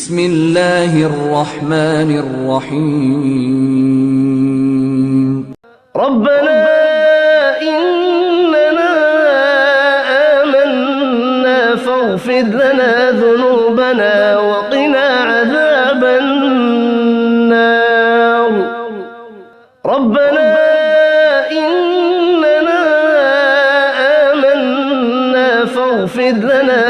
بسم الله الرحمن الرحيم ربنا إننا آمنا فاغفر لنا ذنوبنا وقنا عذاب النار ربنا إننا آمنا فاغفر لنا